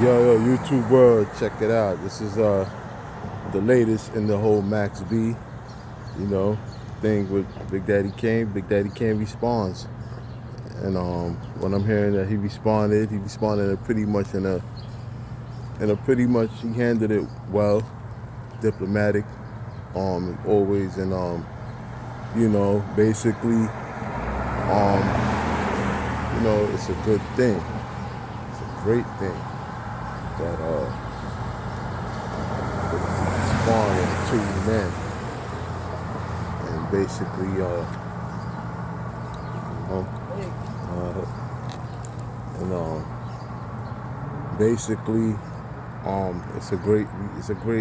Yo, YouTube world, check it out. This is the latest in the whole Max B, you know, thing with Big Daddy Kane. Big Daddy Kane responds, and when I'm hearing that he responded in pretty much he handled it well, diplomatic, always, and basically, it's a good thing. It's a great thing that spawn of two men, and basically uh, and basically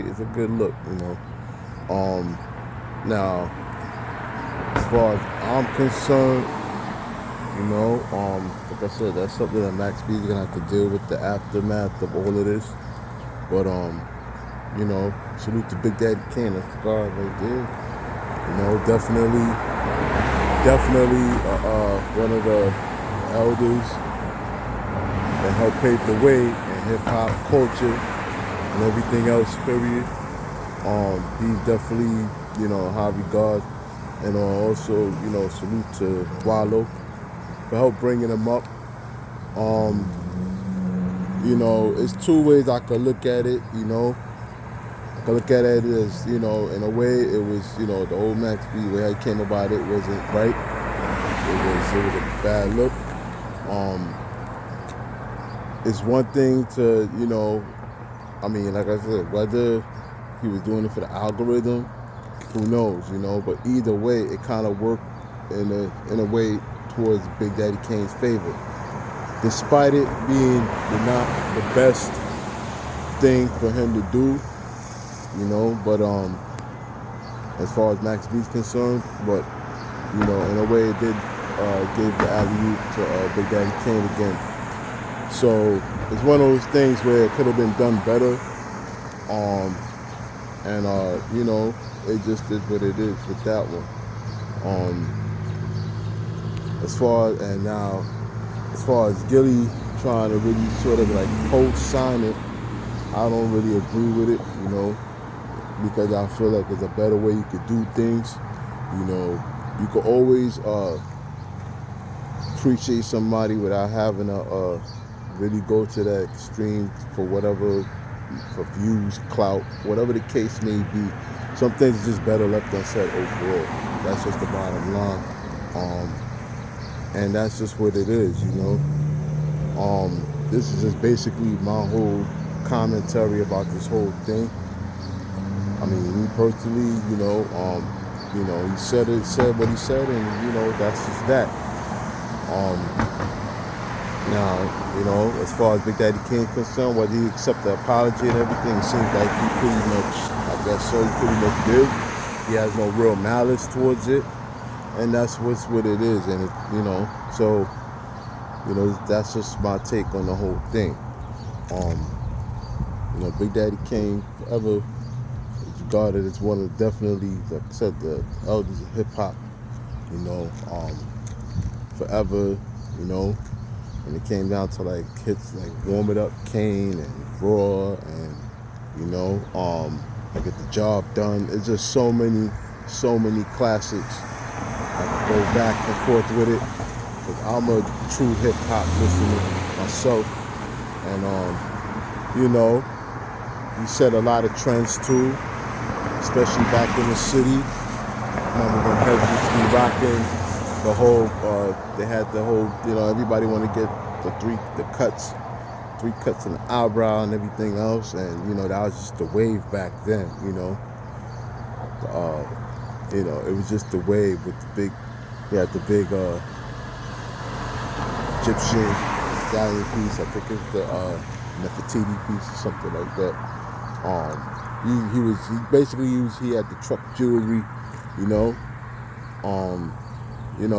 it's a good look, now as far as I'm concerned, like I said, that's something that Max B is gonna have to deal with, the aftermath of all of this. But salute to Big Daddy Kane. That's the guard right there. Definitely one of the elders that helped pave the way in hip hop culture and everything else. Period. He's definitely high regard, and also salute to Wallow for help bringing him up. It's two ways I could look at it. I could look at it as, in a way it was, the old Max B, where he came about it wasn't right. It was a bad look. It's one thing to, like I said, whether he was doing it for the algorithm, who knows, but either way, it kind of worked in a way towards Big Daddy Kane's favor. Despite it being not the best thing for him to do, but as far as Max B's concerned, but in a way it did give the alley-oop to Big Daddy Kane again. So it's one of those things where it could have been done better, and it just is what it is with that one. As far as Gillie trying to really sort of like co-sign it, I don't really agree with it, because I feel like there's a better way you could do things. You could always appreciate somebody without having to really go to that extreme for whatever, for views, clout, whatever the case may be. Some things are just better left unsaid overall. That's just the bottom line. And that's just what it is, This is just basically my whole commentary about this whole thing. I mean, me personally, he said what he said, and that's just that. Now, as far as Big Daddy Kane concerned, whether he accept the apology and everything, it seems like he pretty much, I guess so, he pretty much did. He has no real malice towards it. And that's what it is, and that's just my take on the whole thing. Big Daddy Kane forever is regarded as one of definitely, like I said, the elders of hip hop. Forever, and it came down to like hits like Warm It Up Kane and Raw, and I Get the Job Done. It's just so many classics. I can go back and forth with it, because I'm a true hip hop listener myself, and he set a lot of trends too, especially back in the city. I remember when heads used to be rocking the whole, they had the whole, everybody wanted to get three cuts in the eyebrow and everything else, and that was just the wave back then. It was just the wave with the big, Egyptian stallion piece. I think it's the Nefertiti piece or something like that. He had the truck jewelry,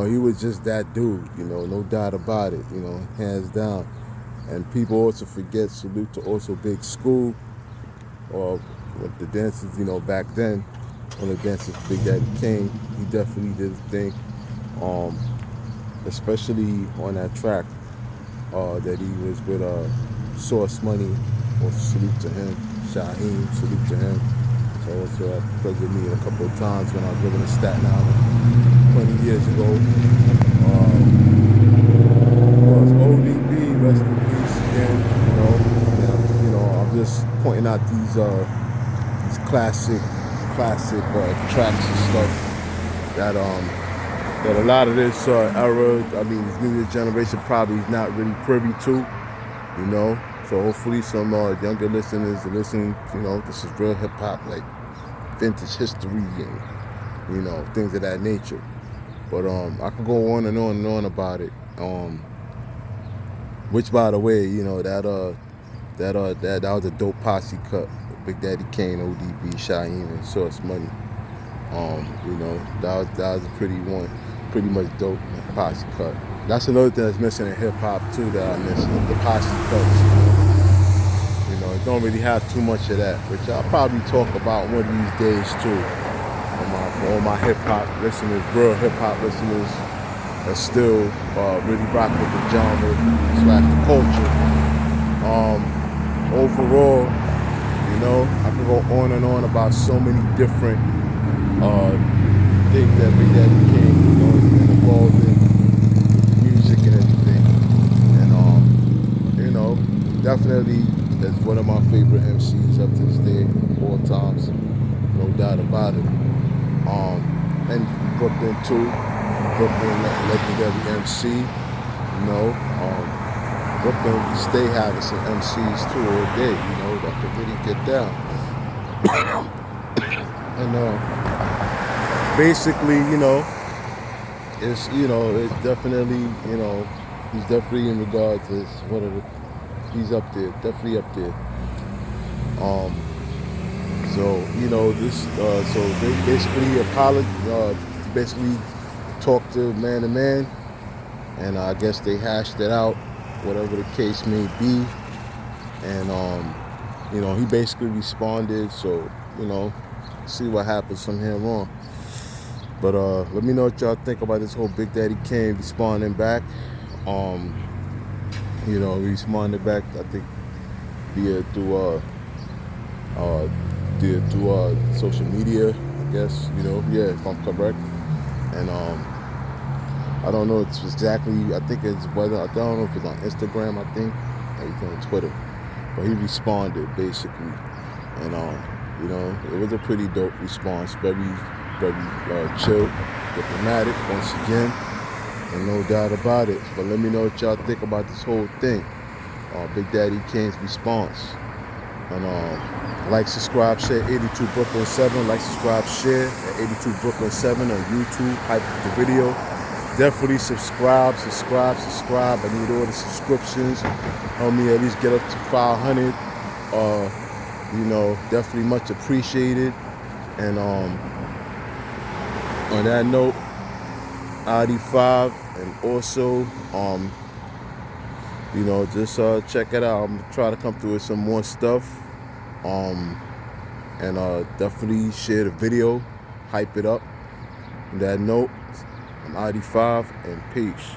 he was just that dude, no doubt about it, hands down. And people also forget, salute to also Big School, or with the dances, back then, when the dances Big Daddy Kane, he definitely did his thing, especially on that track that he was with Source Money, also salute to him. Shaheem, salute to him. So also had the pleasure of meeting a couple of times when I was living in Staten Island 20 years ago. Of course, ODB, rest in peace again. I'm just pointing out these classic tracks and stuff that a lot of this era, this new generation probably is not really privy to, So hopefully some younger listeners are listening, this is real hip hop, like vintage history and, things of that nature. But I could go on and on and on about it. Which, by the way, that was a dope posse cut. Big Daddy Kane, ODB, Shaheem, and Source Money. That was a pretty much dope posse cut. That's another thing that's missing in hip hop too. That I mentioned, the posse cuts. It don't really have too much of that, which I'll probably talk about one of these days too. For all my hip hop listeners, real hip hop listeners that still really rock with the genre / the culture. Overall, I can go on and on about so many different things that Big Daddy Kane, has been involved in with the music and everything. And definitely that's one of my favorite MCs up to this day, all times, no doubt about it. And from Brooklyn too, Brooklyn legendary MC, Brooklyn stay having some MCs too all day, that can really get down. And basically, it's definitely, he's definitely in regards to he's up there, definitely up there. So they basically talked to man, and I guess they hashed it out, whatever the case may be. And he basically responded. So see what happens from here on. But let me know what y'all think about this whole Big Daddy Kane responding back. He responded back, I think, through social media, I guess, if I'm correct. And I don't know it's exactly, I think it's whether, I don't know if it's on Instagram, I think, or it's on Twitter. But he responded basically. And it was a pretty dope response, very, very chill, diplomatic once again, and no doubt about it. But let me know what y'all think about this whole thing. Big Daddy Kane's response. And like, subscribe, share 82 Brooklyn 7. Like, subscribe, share at 82 Brooklyn 7 on YouTube. Hype the video. Definitely subscribe. I need all the subscriptions. Help me at least get up to 500. Definitely much appreciated. And on that note, ID5, and also just check it out. I'm gonna try to come through with some more stuff. And definitely share the video, hype it up. On that note, I'm ID5, and peace.